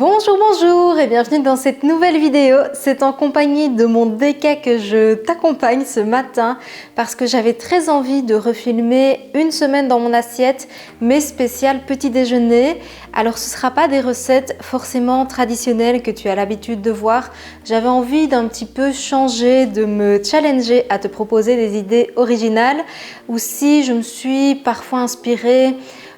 Bonjour, bonjour et bienvenue dans cette nouvelle vidéo. C'est en compagnie de mon DK que je t'accompagne ce matin parce que j'avais très envie de refilmer une semaine dans mon assiette mes spéciales petit déjeuner. Alors ce ne sera pas des recettes forcément traditionnelles que tu as l'habitude de voir. J'avais envie d'un petit peu changer, de me challenger à te proposer des idées originales. Aussi, je me suis parfois inspirée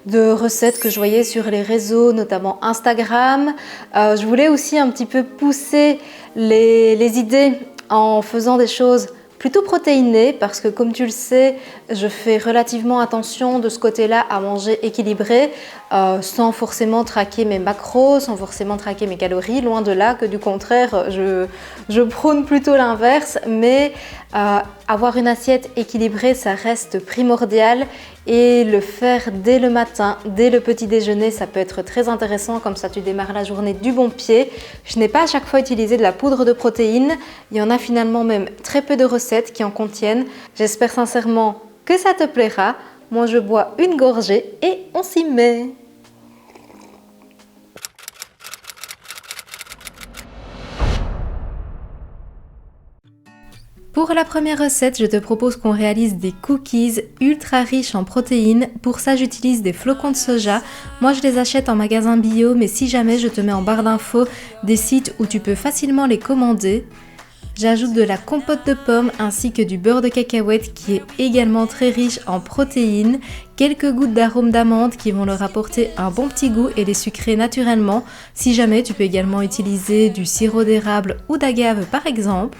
de recettes que je voyais sur les réseaux, notamment Instagram. Je voulais aussi un petit peu pousser les idées en faisant des choses plutôt protéinées parce que comme tu le sais, je fais relativement attention de ce côté-là à manger équilibré sans forcément traquer mes macros, sans forcément traquer mes calories, loin de là, que du contraire, je prône plutôt l'inverse, mais avoir une assiette équilibrée, ça reste primordial et le faire dès le matin, dès le petit déjeuner, ça peut être très intéressant, comme ça tu démarres la journée du bon pied. Je n'ai pas à chaque fois utilisé de la poudre de protéines, il y en a finalement même très peu de recettes qui en contiennent. J'espère sincèrement que ça te plaira. Moi je bois une gorgée et on s'y met. Pour la première recette, je te propose qu'on réalise des cookies ultra riches en protéines. Pour ça, j'utilise des flocons de soja. Moi, je les achète en magasin bio, mais si jamais, je te mets en barre d'infos des sites où tu peux facilement les commander. J'ajoute de la compote de pommes ainsi que du beurre de cacahuète qui est également très riche en protéines, quelques gouttes d'arôme d'amande qui vont leur apporter un bon petit goût et les sucrer naturellement. Si jamais, tu peux également utiliser du sirop d'érable ou d'agave par exemple.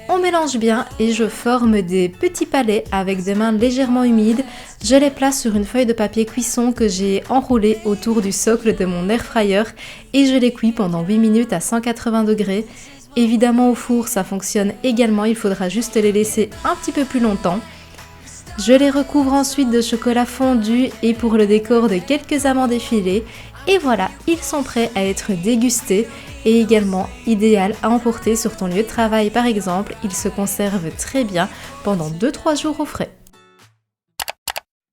On mélange bien et je forme des petits palets avec des mains légèrement humides. Je les place sur une feuille de papier cuisson que j'ai enroulée autour du socle de mon air fryer et je les cuis pendant 8 minutes à 180 degrés. Évidemment au four ça fonctionne également, il faudra juste les laisser un petit peu plus longtemps. Je les recouvre ensuite de chocolat fondu et pour le décor de quelques amandes effilées. Et voilà, ils sont prêts à être dégustés et également idéal à emporter sur ton lieu de travail par exemple. Ils se conservent très bien pendant 2-3 jours au frais.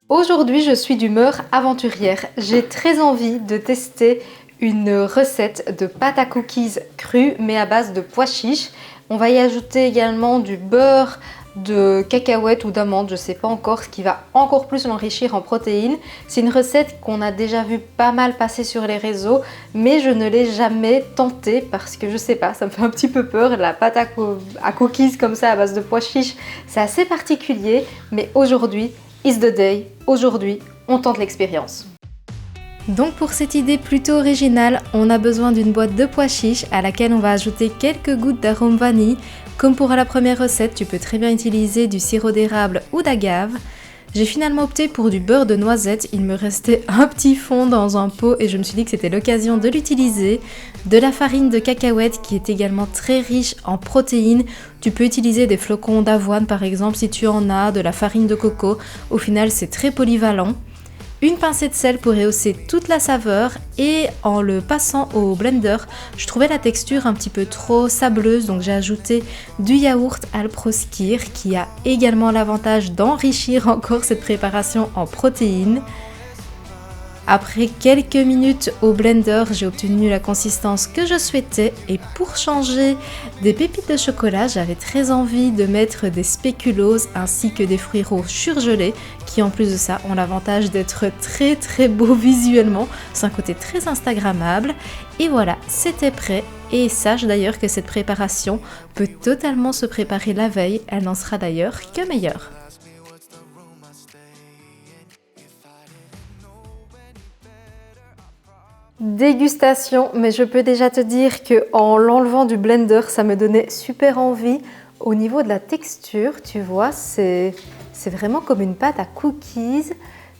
Aujourd'hui, je suis d'humeur aventurière. J'ai très envie de tester une recette de pâte à cookies crue mais à base de pois chiches. On va y ajouter également du beurre de cacahuètes ou d'amandes, je ne sais pas encore, ce qui va encore plus l'enrichir en protéines. C'est une recette qu'on a déjà vu pas mal passer sur les réseaux, mais je ne l'ai jamais tentée parce que je sais pas, ça me fait un petit peu peur. La pâte à cookies comme ça à base de pois chiches, c'est assez particulier, mais aujourd'hui, is the day. Aujourd'hui, on tente l'expérience. Donc pour cette idée plutôt originale, on a besoin d'une boîte de pois chiches à laquelle on va ajouter quelques gouttes d'arôme vanille. Comme pour la première recette, tu peux très bien utiliser du sirop d'érable ou d'agave. J'ai finalement opté pour du beurre de noisette, il me restait un petit fond dans un pot et je me suis dit que c'était l'occasion de l'utiliser. De la farine de cacahuète qui est également très riche en protéines. Tu peux utiliser des flocons d'avoine par exemple si tu en as, de la farine de coco. Au final c'est très polyvalent. Une pincée de sel pour rehausser toute la saveur et en le passant au blender, je trouvais la texture un petit peu trop sableuse donc j'ai ajouté du yaourt Alproskir qui a également l'avantage d'enrichir encore cette préparation en protéines. Après quelques minutes au blender, j'ai obtenu la consistance que je souhaitais et pour changer des pépites de chocolat, j'avais très envie de mettre des spéculoos ainsi que des fruits rouges surgelés qui en plus de ça ont l'avantage d'être très très beaux visuellement. C'est un côté très instagrammable et voilà, c'était prêt. Et sache d'ailleurs que cette préparation peut totalement se préparer la veille, elle n'en sera d'ailleurs que meilleure. Dégustation, mais je peux déjà te dire qu'en l'enlevant du blender, ça me donnait super envie. Au niveau de la texture, tu vois, c'est vraiment comme une pâte à cookies.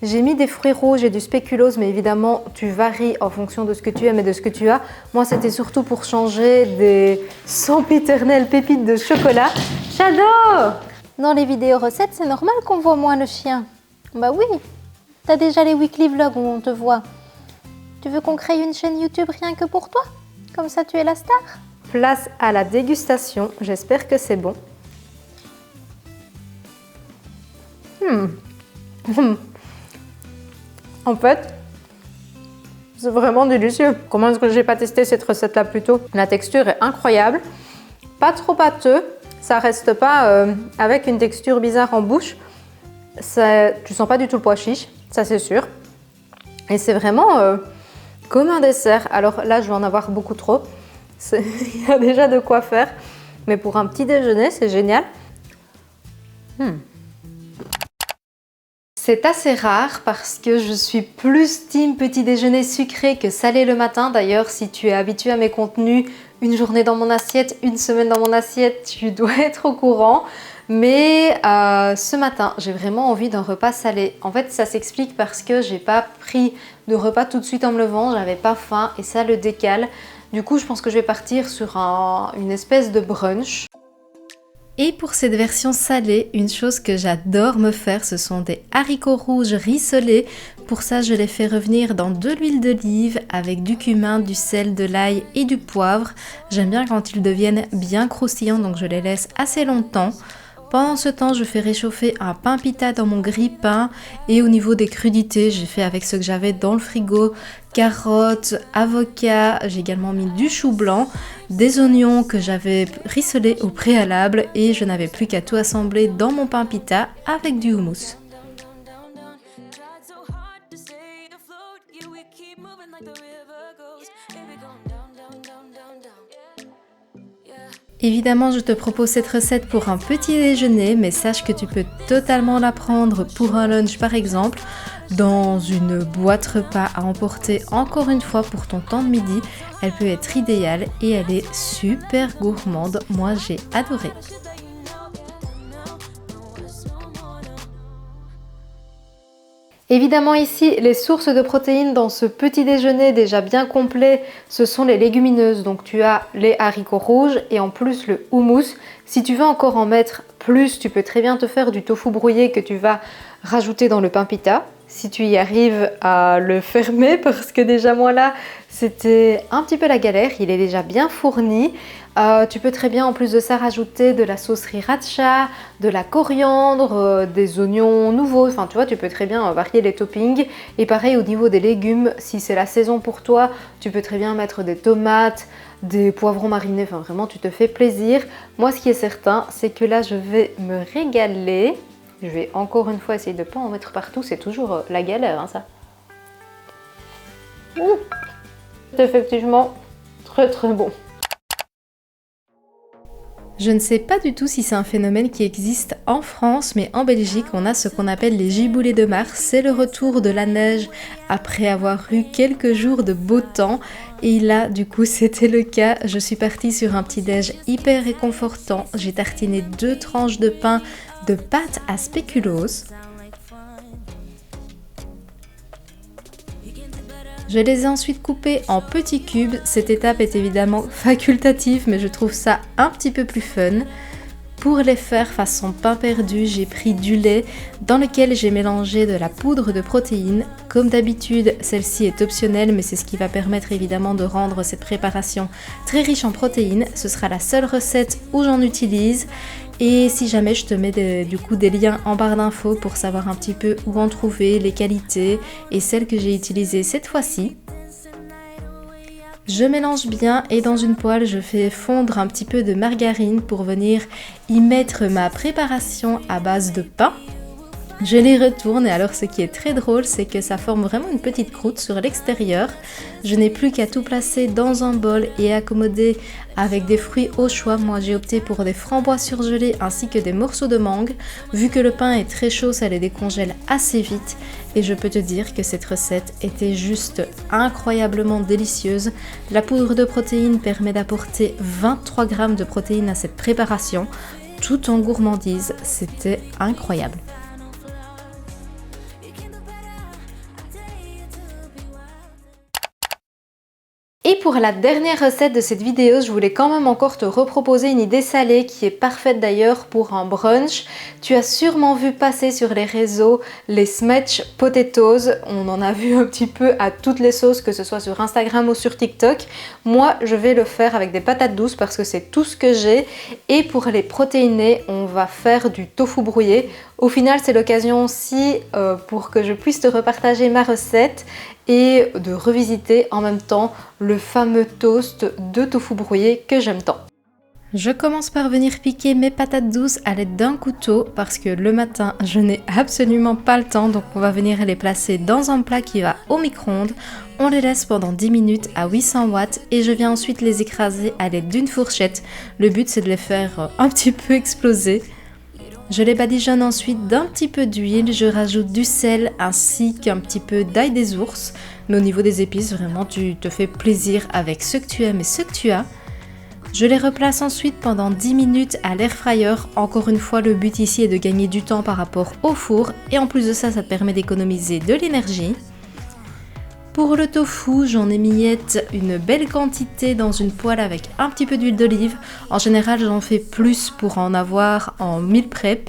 J'ai mis des fruits rouges et du spéculoos, mais évidemment, tu varies en fonction de ce que tu aimes et de ce que tu as. Moi, c'était surtout pour changer des sempiternelles pépites de chocolat. J'adore! Dans les vidéos recettes, c'est normal qu'on voit moins le chien. Bah oui, t'as déjà les weekly vlogs où on te voit. Tu veux qu'on crée une chaîne YouTube rien que pour toi? Comme ça tu es la star? Place à la dégustation, j'espère que c'est bon. En fait, C'est vraiment délicieux. Comment est-ce que j'ai pas testé cette recette-là plus tôt? La texture est incroyable. Pas trop pâteux. Ça reste pas avec une texture bizarre en bouche. Tu sens pas du tout le pois chiche, ça c'est sûr. Et c'est vraiment comme un dessert. Alors là, je vais en avoir beaucoup trop. Il y a déjà de quoi faire. Mais pour un petit déjeuner, c'est génial. C'est assez rare parce que je suis plus team petit déjeuner sucré que salé le matin. D'ailleurs, si tu es habitué à mes contenus, une journée dans mon assiette, une semaine dans mon assiette, tu dois être au courant. Mais ce matin, j'ai vraiment envie d'un repas salé. En fait, ça s'explique parce que j'ai pas pris de repas tout de suite en me levant, j'avais pas faim et ça le décale. Du coup, je pense que je vais partir sur une espèce de brunch. Et pour cette version salée, une chose que j'adore me faire, ce sont des haricots rouges rissolés. Pour ça, je les fais revenir dans de l'huile d'olive avec du cumin, du sel, de l'ail et du poivre. J'aime bien quand ils deviennent bien croustillants, donc je les laisse assez longtemps. Pendant ce temps, je fais réchauffer un pain pita dans mon grille-pain et au niveau des crudités, j'ai fait avec ce que j'avais dans le frigo, carottes, avocats, j'ai également mis du chou blanc, des oignons que j'avais rissolés au préalable et je n'avais plus qu'à tout assembler dans mon pain pita avec du houmous. Évidemment, je te propose cette recette pour un petit déjeuner, mais sache que tu peux totalement la prendre pour un lunch par exemple, dans une boîte repas à emporter encore une fois pour ton temps de midi. Elle peut être idéale et elle est super gourmande. Moi, j'ai adoré. Évidemment ici, les sources de protéines dans ce petit déjeuner déjà bien complet, ce sont les légumineuses. Donc tu as les haricots rouges et en plus le houmous. Si tu veux encore en mettre plus, tu peux très bien te faire du tofu brouillé que tu vas rajouter dans le pain pita. Si tu y arrives à le fermer, parce que déjà moi là, c'était un petit peu la galère, il est déjà bien fourni. Tu peux très bien en plus de ça rajouter de la sauce sriracha, de la coriandre, des oignons nouveaux, enfin tu vois, tu peux très bien varier les toppings. Et pareil au niveau des légumes, si c'est la saison pour toi, tu peux très bien mettre des tomates, des poivrons marinés, enfin vraiment tu te fais plaisir. Moi ce qui est certain, c'est que là je vais me régaler. Je vais encore une fois essayer de ne pas en mettre partout, c'est toujours la galère hein, ça. C'est effectivement très très bon. Je ne sais pas du tout si c'est un phénomène qui existe en France, mais en Belgique, on a ce qu'on appelle les giboulées de mars. C'est le retour de la neige après avoir eu quelques jours de beau temps. Et là, du coup, c'était le cas. Je suis partie sur un petit déj hyper réconfortant. J'ai tartiné 2 tranches de pain de pâte à spéculoos. Je les ai ensuite coupés en petits cubes. Cette étape est évidemment facultative, mais je trouve ça un petit peu plus fun. Pour les faire façon pain perdu, j'ai pris du lait dans lequel j'ai mélangé de la poudre de protéines. Comme d'habitude, celle-ci est optionnelle, mais c'est ce qui va permettre évidemment de rendre cette préparation très riche en protéines. Ce sera la seule recette où j'en utilise. Et si jamais je te mets du coup des liens en barre d'infos pour savoir un petit peu où en trouver, les qualités et celles que j'ai utilisées cette fois-ci. Je mélange bien et dans une poêle je fais fondre un petit peu de margarine pour venir y mettre ma préparation à base de pain. Je les retourne et alors ce qui est très drôle c'est que ça forme vraiment une petite croûte sur l'extérieur. Je n'ai plus qu'à tout placer dans un bol et accommoder avec des fruits au choix. Moi j'ai opté pour des framboises surgelées ainsi que des morceaux de mangue. Vu que le pain est très chaud, ça les décongèle assez vite. Et je peux te dire que cette recette était juste incroyablement délicieuse. La poudre de protéines permet d'apporter 23 g de protéines à cette préparation, tout en gourmandise. C'était incroyable. Et pour la dernière recette de cette vidéo, je voulais quand même encore te reproposer une idée salée qui est parfaite d'ailleurs pour un brunch. Tu as sûrement vu passer sur les réseaux les smashed potatoes. On en a vu un petit peu à toutes les sauces, que ce soit sur Instagram ou sur TikTok. Moi, je vais le faire avec des patates douces parce que c'est tout ce que j'ai. Et pour les protéiner, on va faire du tofu brouillé. Au final, c'est l'occasion aussi pour que je puisse te repartager ma recette et de revisiter en même temps le fameux toast de tofu brouillé que j'aime tant. Je commence par venir piquer mes patates douces à l'aide d'un couteau parce que le matin je n'ai absolument pas le temps, donc on va venir les placer dans un plat qui va au micro-ondes. On les laisse pendant 10 minutes à 800 watts et je viens ensuite les écraser à l'aide d'une fourchette. Le but c'est de les faire un petit peu exploser. Je les badigeonne ensuite d'un petit peu d'huile, je rajoute du sel ainsi qu'un petit peu d'ail des ours. Mais au niveau des épices, vraiment tu te fais plaisir avec ce que tu aimes et ce que tu as. Je les replace ensuite pendant 10 minutes à l'air fryer. Encore une fois, le but ici est de gagner du temps par rapport au four et en plus de ça, ça te permet d'économiser de l'énergie. Pour le tofu, j'en émiette une belle quantité dans une poêle avec un petit peu d'huile d'olive. En général, j'en fais plus pour en avoir en meal prep.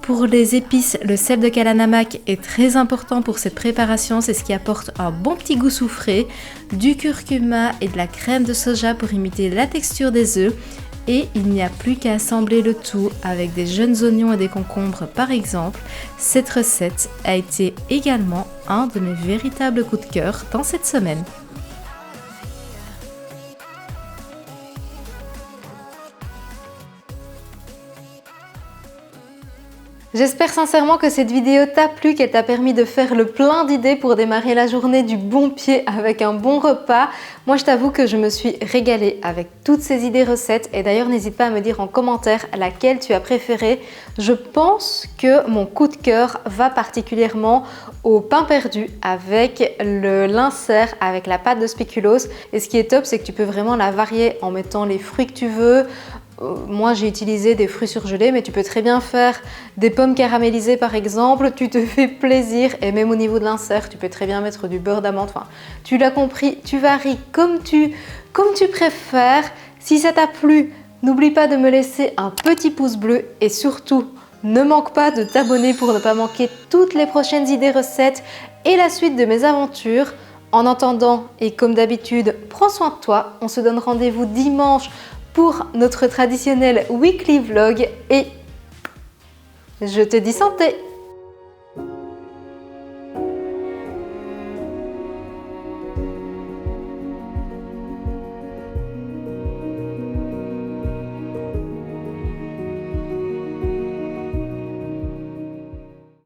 Pour les épices, le sel de Kalanamak est très important pour cette préparation, c'est ce qui apporte un bon petit goût soufré, du curcuma et de la crème de soja pour imiter la texture des œufs. Et il n'y a plus qu'à assembler le tout avec des jeunes oignons et des concombres par exemple. Cette recette a été également un de mes véritables coups de cœur dans cette semaine. J'espère sincèrement que cette vidéo t'a plu, qu'elle t'a permis de faire le plein d'idées pour démarrer la journée du bon pied avec un bon repas. Moi, je t'avoue que je me suis régalée avec toutes ces idées recettes et d'ailleurs, n'hésite pas à me dire en commentaire laquelle tu as préférée. Je pense que mon coup de cœur va particulièrement au pain perdu avec le l'insert avec la pâte de spéculoos. Et ce qui est top, c'est que tu peux vraiment la varier en mettant les fruits que tu veux. Moi j'ai utilisé des fruits surgelés, mais tu peux très bien faire des pommes caramélisées par exemple, tu te fais plaisir et même au niveau de l'insert, tu peux très bien mettre du beurre d'amande, enfin tu l'as compris, tu varies comme tu préfères. Si ça t'a plu, n'oublie pas de me laisser un petit pouce bleu et surtout ne manque pas de t'abonner pour ne pas manquer toutes les prochaines idées recettes et la suite de mes aventures. En attendant et comme d'habitude, prends soin de toi, on se donne rendez-vous dimanche pour notre traditionnel weekly vlog et je te dis santé!